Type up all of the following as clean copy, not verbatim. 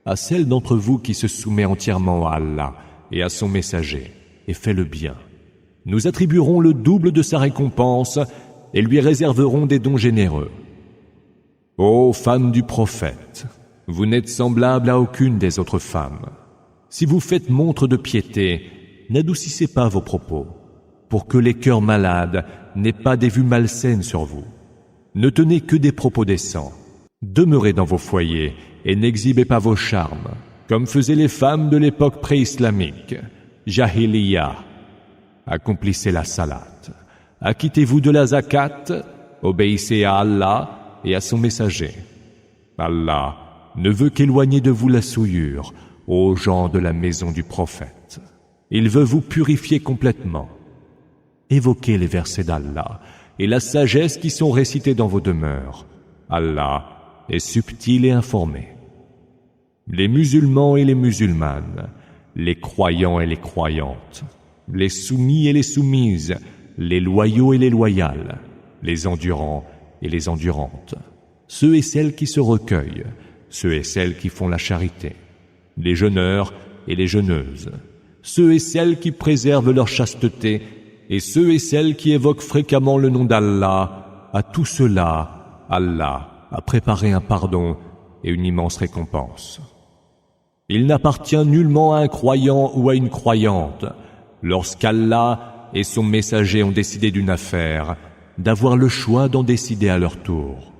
à celle d'entre vous qui se soumet entièrement à Allah et à son messager, et fait le bien. Nous attribuerons le double de sa récompense et lui réserverons des dons généreux. Ô femmes du prophète, vous n'êtes semblables à aucune des autres femmes. Si vous faites montre de piété, n'adoucissez pas vos propos, pour que les cœurs malades n'aient pas des vues malsaines sur vous. Ne tenez que des propos décents. Demeurez dans vos foyers et n'exhibez pas vos charmes, comme faisaient les femmes de l'époque pré-islamique, Jahiliya. Accomplissez la salat. Acquittez-vous de la zakat, obéissez à Allah et à son messager. Allah ne veut qu'éloigner de vous la souillure, aux gens de la maison du prophète. Il veut vous purifier complètement. Évoquez les versets d'Allah et la sagesse qui sont récités dans vos demeures. Allah est subtil et informé. Les musulmans et les musulmanes, les croyants et les croyantes, les soumis et les soumises, les loyaux et les loyales, les endurants et les endurantes, ceux et celles qui se recueillent, ceux et celles qui font la charité, les jeûneurs et les jeûneuses, ceux et celles qui préservent leur chasteté et ceux et celles qui évoquent fréquemment le nom d'Allah, à tout cela, Allah a préparé un pardon et une immense récompense. Il n'appartient nullement à un croyant ou à une croyante, lorsqu'Allah et son messager ont décidé d'une affaire, d'avoir le choix d'en décider à leur tour.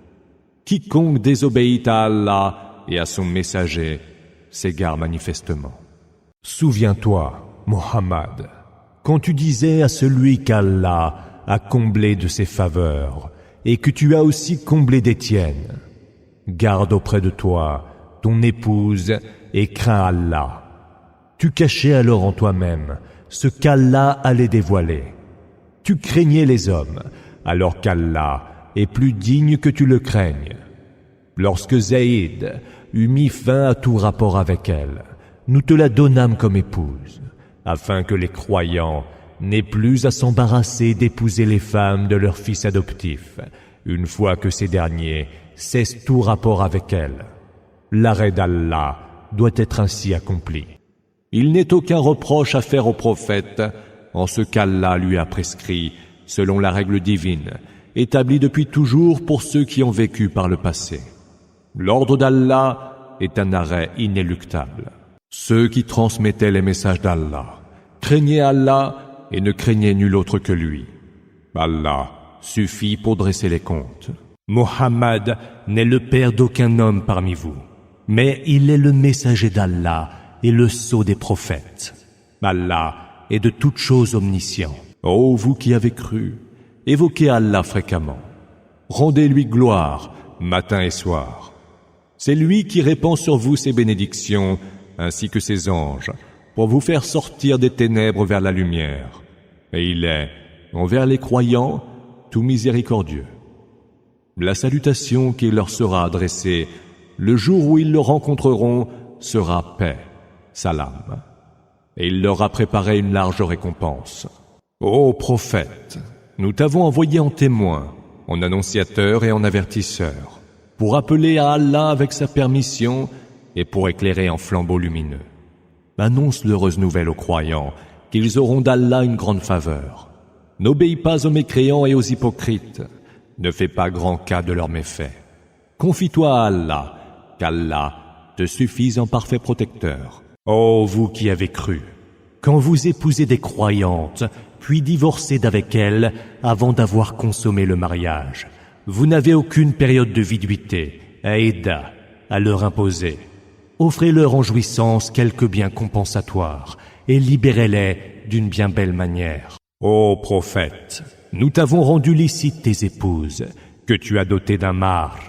Quiconque désobéit à Allah et à son messager s'égare manifestement. Souviens-toi, Mohammed, quand tu disais à celui qu'Allah a comblé de ses faveurs et que tu as aussi comblé des tiennes, garde auprès de toi ton épouse et crains Allah. Tu cachais alors en toi-même ce qu'Allah allait dévoiler. Tu craignais les hommes, alors qu'Allah est plus digne que tu le craignes. Lorsque Zaïd eut mis fin à tout rapport avec elle, nous te la donnâmes comme épouse, afin que les croyants n'aient plus à s'embarrasser d'épouser les femmes de leurs fils adoptifs, une fois que ces derniers cessent tout rapport avec elles. L'arrêt d'Allah doit être ainsi accompli. Il n'est aucun reproche à faire au prophète en ce qu'Allah lui a prescrit selon la règle divine, établie depuis toujours pour ceux qui ont vécu par le passé. L'ordre d'Allah est un arrêt inéluctable. Ceux qui transmettaient les messages d'Allah craignaient Allah et ne craignaient nul autre que lui. Allah suffit pour dresser les comptes. Mohammed n'est le père d'aucun homme parmi vous, mais il est le messager d'Allah et le sceau des prophètes. Allah est de toutes choses omniscient. Ô vous qui avez cru, évoquez Allah fréquemment. Rendez-lui gloire, matin et soir. C'est lui qui répand sur vous ses bénédictions, ainsi que ses anges, pour vous faire sortir des ténèbres vers la lumière. Et il est, envers les croyants, tout miséricordieux. La salutation qui leur sera adressée, le jour où ils le rencontreront, sera paix, salam. Et il leur a préparé une large récompense. Ô prophète, nous t'avons envoyé en témoin, en annonciateur et en avertisseur, pour appeler à Allah avec sa permission et pour éclairer en flambeau lumineux. Annonce l'heureuse nouvelle aux croyants qu'ils auront d'Allah une grande faveur. N'obéis pas aux mécréants et aux hypocrites. Ne fais pas grand cas de leurs méfaits. Confie-toi à Allah, qu'Allah te suffise en parfait protecteur. Ô vous qui avez cru, quand vous épousez des croyantes, puis divorcez d'avec elles avant d'avoir consommé le mariage, vous n'avez aucune période de viduité, idda, à leur imposer. Offrez-leur en jouissance quelques biens compensatoires et libérez-les d'une bien belle manière. Ô prophète, nous t'avons rendu licite tes épouses, que tu as dotées d'un mahr,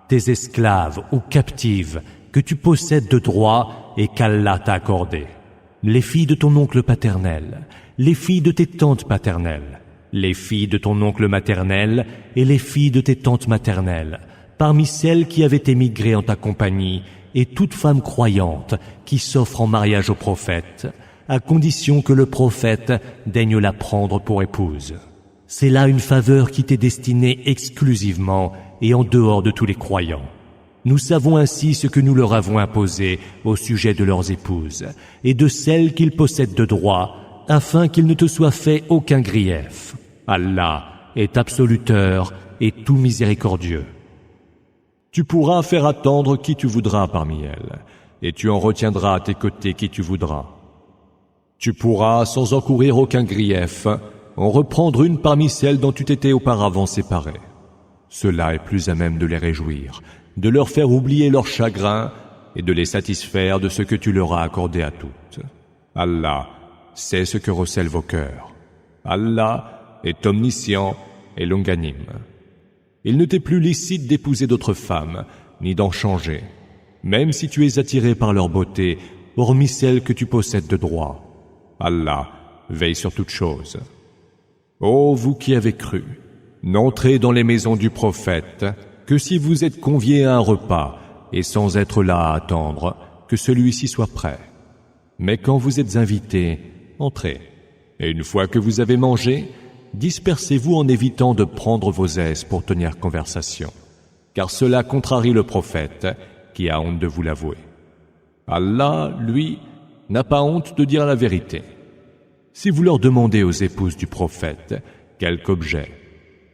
tes esclaves ou captives, que tu possèdes de droit et qu'Allah t'a accordé, les filles de ton oncle paternel, les filles de tes tantes paternelles, les filles de ton oncle maternel et les filles de tes tantes maternelles, parmi celles qui avaient émigré en ta compagnie, et toute femme croyante qui s'offre en mariage au prophète, à condition que le prophète daigne la prendre pour épouse. C'est là une faveur qui t'est destinée exclusivement et en dehors de tous les croyants. Nous savons ainsi ce que nous leur avons imposé au sujet de leurs épouses et de celles qu'ils possèdent de droit, afin qu'il ne te soit fait aucun grief. Allah est absoluteur et tout miséricordieux. Tu pourras faire attendre qui tu voudras parmi elles, et tu en retiendras à tes côtés qui tu voudras. Tu pourras, sans encourir aucun grief, en reprendre une parmi celles dont tu t'étais auparavant séparé. Cela est plus à même de les réjouir, de leur faire oublier leur chagrin et de les satisfaire de ce que tu leur as accordé à toutes. Allah sait ce que recèlent vos cœurs. Allah est omniscient et longanime. Il ne t'est plus licite d'épouser d'autres femmes, ni d'en changer, même si tu es attiré par leur beauté, hormis celles que tu possèdes de droit. Allah veille sur toutes choses. Ô vous qui avez cru, n'entrez dans les maisons du prophète que si vous êtes conviés à un repas et sans être là à attendre que celui-ci soit prêt. Mais quand vous êtes invités, entrez. Et une fois que vous avez mangé, dispersez-vous en évitant de prendre vos aises pour tenir conversation, car cela contrarie le prophète qui a honte de vous l'avouer. Allah, lui, n'a pas honte de dire la vérité. Si vous leur demandez aux épouses du prophète quelque objet,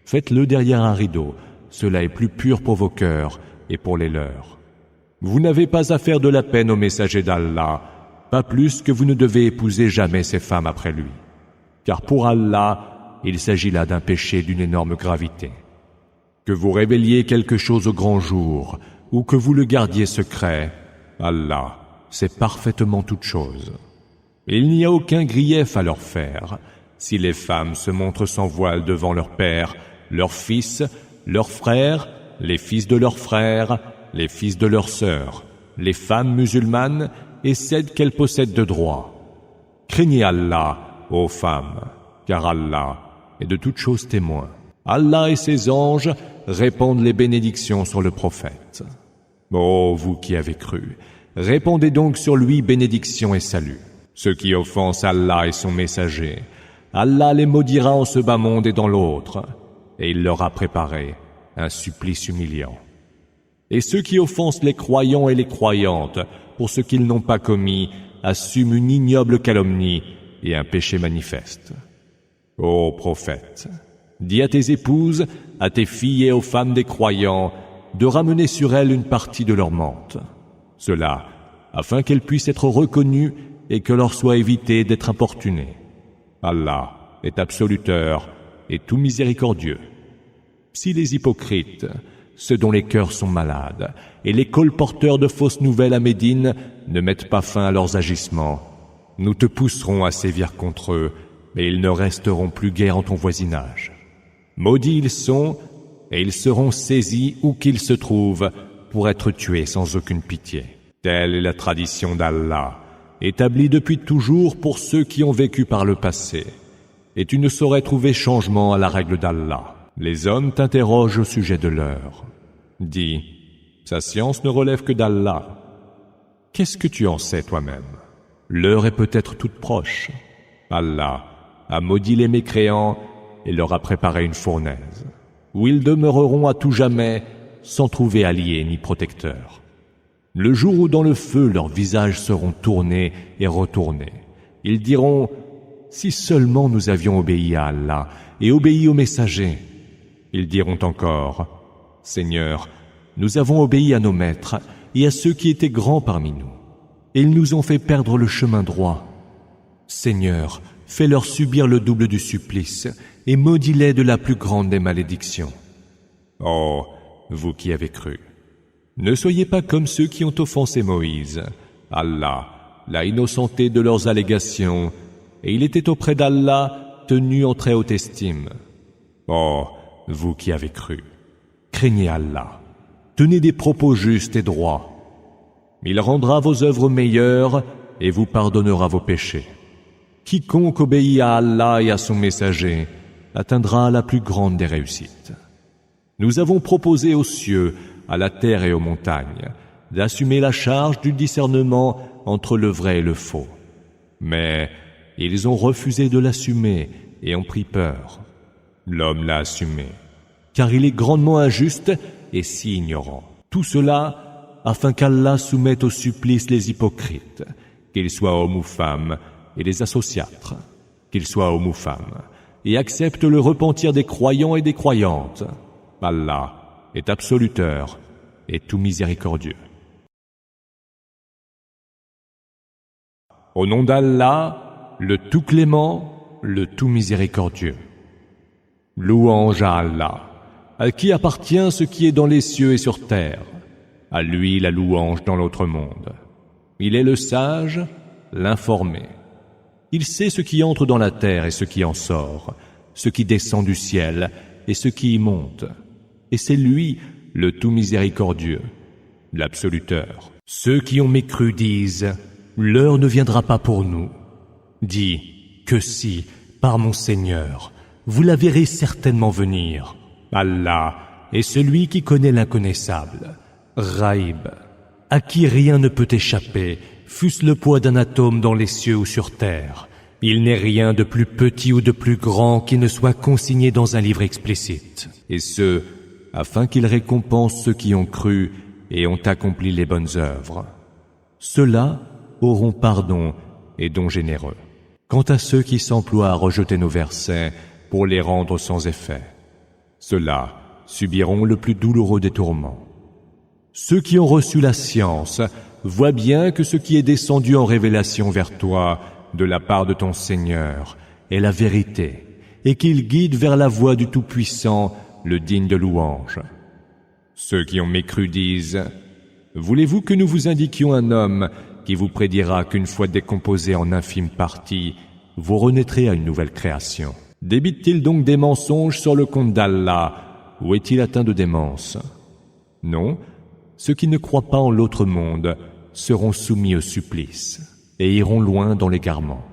faites-le derrière un rideau. Cela est plus pur pour vos cœurs et pour les leurs. Vous n'avez pas à faire de la peine au messager d'Allah, pas plus que vous ne devez épouser jamais ces femmes après lui. Car pour Allah, il s'agit là d'un péché d'une énorme gravité. Que vous révéliez quelque chose au grand jour, ou que vous le gardiez secret, Allah sait parfaitement toutes choses. Il n'y a aucun grief à leur faire, si les femmes se montrent sans voile devant leur père, leurs fils, leurs frères, les fils de leurs frères, les fils de leurs sœurs, les femmes musulmanes et celles qu'elles possèdent de droit. Craignez Allah, ô femmes, car Allah est de toutes choses témoin. Allah et ses anges répandent les bénédictions sur le prophète. Ô vous qui avez cru, répandez donc sur lui bénédictions et salut. Ceux qui offensent Allah et son messager, Allah les maudira en ce bas monde et dans l'autre, et il leur a préparé un supplice humiliant. Et ceux qui offensent les croyants et les croyantes pour ce qu'ils n'ont pas commis assument une ignoble calomnie et un péché manifeste. Ô prophète, dis à tes épouses, à tes filles et aux femmes des croyants de ramener sur elles une partie de leur menthe. Cela, afin qu'elles puissent être reconnues et que leur soit évité d'être importunées. Allah est absoluteur et tout miséricordieux. Si les hypocrites, ceux dont les cœurs sont malades, et les colporteurs de fausses nouvelles à Médine ne mettent pas fin à leurs agissements, nous te pousserons à sévir contre eux, mais ils ne resteront plus guère en ton voisinage. Maudits ils sont, et ils seront saisis où qu'ils se trouvent, pour être tués sans aucune pitié. Telle est la tradition d'Allah, établie depuis toujours pour ceux qui ont vécu par le passé. Et tu ne saurais trouver changement à la règle d'Allah. Les hommes t'interrogent au sujet de l'heure. Dis, sa science ne relève que d'Allah. Qu'est-ce que tu en sais toi-même? L'heure est peut-être toute proche. Allah a maudit les mécréants et leur a préparé une fournaise, où ils demeureront à tout jamais sans trouver alliés ni protecteurs. Le jour où dans le feu leurs visages seront tournés et retournés, ils diront « Si seulement nous avions obéi à Allah et obéi au messager !» Ils diront encore « Seigneur, nous avons obéi à nos maîtres et à ceux qui étaient grands parmi nous, et ils nous ont fait perdre le chemin droit. Seigneur, fais-leur subir le double du supplice et maudis-les de la plus grande des malédictions. » Oh, vous qui avez cru, ne soyez pas comme ceux qui ont offensé Moïse. Allah l'a innocenté de leurs allégations, et il était auprès d'Allah tenu en très haute estime. Oh, vous qui avez cru, craignez Allah, tenez des propos justes et droits. Il rendra vos œuvres meilleures et vous pardonnera vos péchés. Quiconque obéit à Allah et à son messager atteindra la plus grande des réussites. Nous avons proposé aux cieux, à la terre et aux montagnes, d'assumer la charge du discernement entre le vrai et le faux. Mais ils ont refusé de l'assumer et ont pris peur. L'homme l'a assumé, car il est grandement injuste et si ignorant. Tout cela afin qu'Allah soumette au supplice les hypocrites, qu'ils soient hommes ou femmes, et les associâtres, qu'ils soient hommes ou femmes, et accepte le repentir des croyants et des croyantes. Allah est absoluteur et tout miséricordieux. Au nom d'Allah, le tout clément, le tout miséricordieux. Louange à Allah, à qui appartient ce qui est dans les cieux et sur terre. À lui la louange dans l'autre monde. Il est le sage, l'informé. Il sait ce qui entre dans la terre et ce qui en sort, ce qui descend du ciel et ce qui y monte. Et c'est lui, le tout miséricordieux, l'absoluteur. Ceux qui ont mécru disent, « L'heure ne viendra pas pour nous. » Dis, que si, par mon Seigneur, vous la verrez certainement venir. Allah est celui qui connaît l'inconnaissable, Ghaib, à qui rien ne peut échapper, fût-ce le poids d'un atome dans les cieux ou sur terre. Il n'est rien de plus petit ou de plus grand qui ne soit consigné dans un livre explicite. Et ce, afin qu'il récompense ceux qui ont cru et ont accompli les bonnes œuvres. Ceux-là auront pardon et don généreux. Quant à ceux qui s'emploient à rejeter nos versets pour les rendre sans effet, ceux-là subiront le plus douloureux des tourments. Ceux qui ont reçu la science voient bien que ce qui est descendu en révélation vers toi de la part de ton Seigneur est la vérité et qu'il guide vers la voie du Tout-Puissant, le digne de louange. Ceux qui ont mécru disent, « Voulez-vous que nous vous indiquions un homme qui vous prédira qu'une fois décomposé en infimes parties, vous renaîtrez à une nouvelle création? Débite-t-il donc des mensonges sur le compte d'Allah, ou est-il atteint de démence? Non, ceux qui ne croient pas en l'autre monde seront soumis au supplice et iront loin dans l'égarement.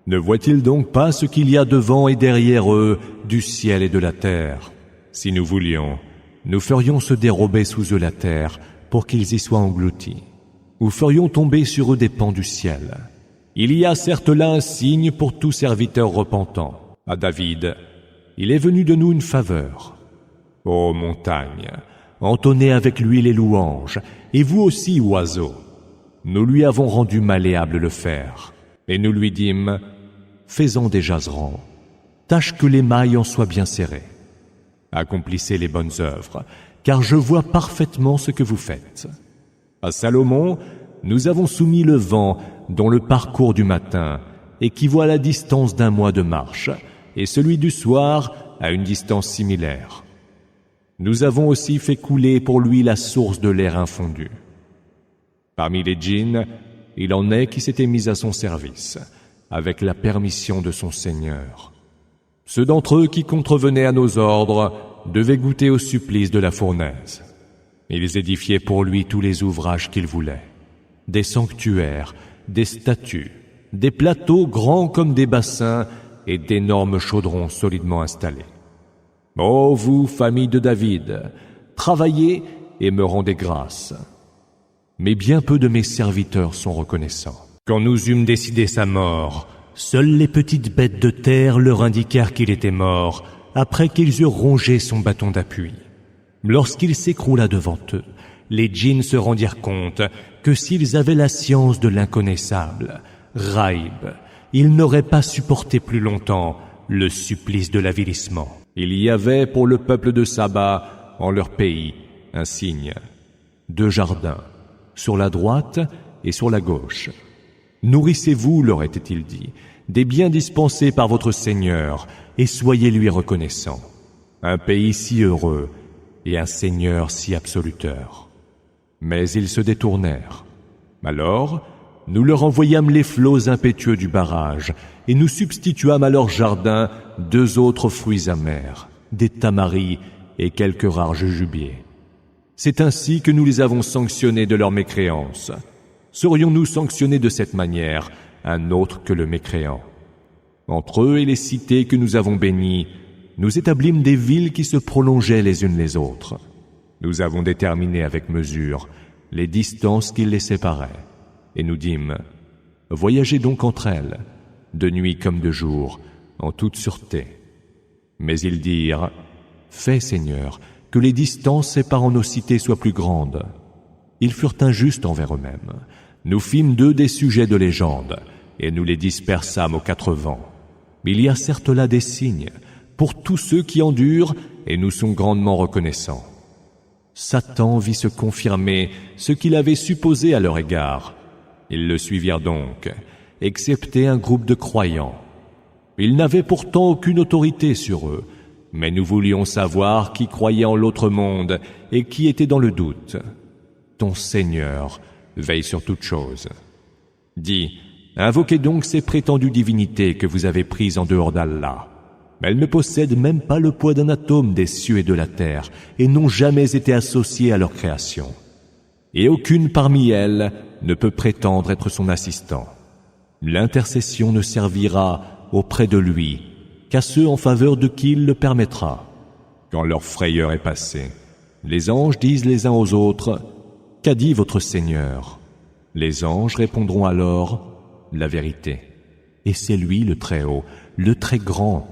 Ne voient-ils donc pas ce qu'il y a devant et derrière eux du ciel et de la terre? Si nous voulions, nous ferions se dérober sous eux la terre pour qu'ils y soient engloutis, ou ferions tomber sur eux des pans du ciel. Il y a certes là un signe pour tout serviteur repentant. À David, il est venu de nous une faveur. Ô montagne, entonnez avec lui les louanges, et vous aussi, oiseaux. Nous lui avons rendu malléable le fer, et nous lui dîmes, fais-en des jaserans, tâche que les mailles en soient bien serrées. Accomplissez les bonnes œuvres, car je vois parfaitement ce que vous faites. À Salomon, nous avons soumis le vent dont le parcours du matin équivaut à la distance d'un mois de marche, et celui du soir à une distance similaire. Nous avons aussi fait couler pour lui la source de l'air infondu. Parmi les djinns, il en est qui s'étaient mis à son service, avec la permission de son Seigneur. Ceux d'entre eux qui contrevenaient à nos ordres devaient goûter au supplice de la fournaise. Ils édifiaient pour lui tous les ouvrages qu'ils voulaient, des sanctuaires, des statues, des plateaux grands comme des bassins et d'énormes chaudrons solidement installés. Ô vous, famille de David, travaillez et me rendez grâce. Mais bien peu de mes serviteurs sont reconnaissants. Quand nous eûmes décidé sa mort, seules les petites bêtes de terre leur indiquèrent qu'il était mort, après qu'ils eurent rongé son bâton d'appui. Lorsqu'il s'écroula devant eux, les djinns se rendirent compte que s'ils avaient la science de l'inconnaissable, Ghaib, ils n'auraient pas supporté plus longtemps le supplice de l'avilissement. Il y avait pour le peuple de Saba, en leur pays, un signe, 2 jardins, sur la droite et sur la gauche. Nourrissez-vous, leur était-il dit, des biens dispensés par votre Seigneur, et soyez lui reconnaissants. Un pays si heureux et un Seigneur si absoluteur. Mais ils se détournèrent. Alors, nous leur envoyâmes les flots impétueux du barrage, et nous substituâmes à leur jardin 2 autres fruits amers, des tamaris et quelques rares jujubiers. C'est ainsi que nous les avons sanctionnés de leur mécréance. Serions-nous sanctionnés de cette manière, un autre que le mécréant? Entre eux et les cités que nous avons bénies, nous établîmes des villes qui se prolongeaient les unes les autres. Nous avons déterminé avec mesure les distances qui les séparaient, et nous dîmes, voyagez donc entre elles, de nuit comme de jour, en toute sûreté. Mais ils dirent, fais, Seigneur, que les distances séparant nos cités soient plus grandes. ils furent injustes envers eux-mêmes. Nous fîmes d'eux des sujets de légende, et nous les dispersâmes aux quatre vents. Il y a certes là des signes pour tous ceux qui endurent, et nous sommes grandement reconnaissants. Satan vit se confirmer ce qu'il avait supposé à leur égard. Ils le suivirent donc, excepté un groupe de croyants. Ils n'avaient pourtant aucune autorité sur eux, mais nous voulions savoir qui croyait en l'autre monde et qui était dans le doute. Ton Seigneur veille sur toute chose. Dis, invoquez donc ces prétendues divinités que vous avez prises en dehors d'Allah. Elles ne possèdent même pas le poids d'un atome des cieux et de la terre et n'ont jamais été associées à leur création. Et aucune parmi elles ne peut prétendre être son assistant. L'intercession ne servira auprès de lui qu'à ceux en faveur de qui il le permettra. Quand leur frayeur est passée, les anges disent les uns aux autres « Qu'a dit votre Seigneur ?» Les anges répondront alors « La vérité. Et c'est lui le Très-Haut, le Très Grand,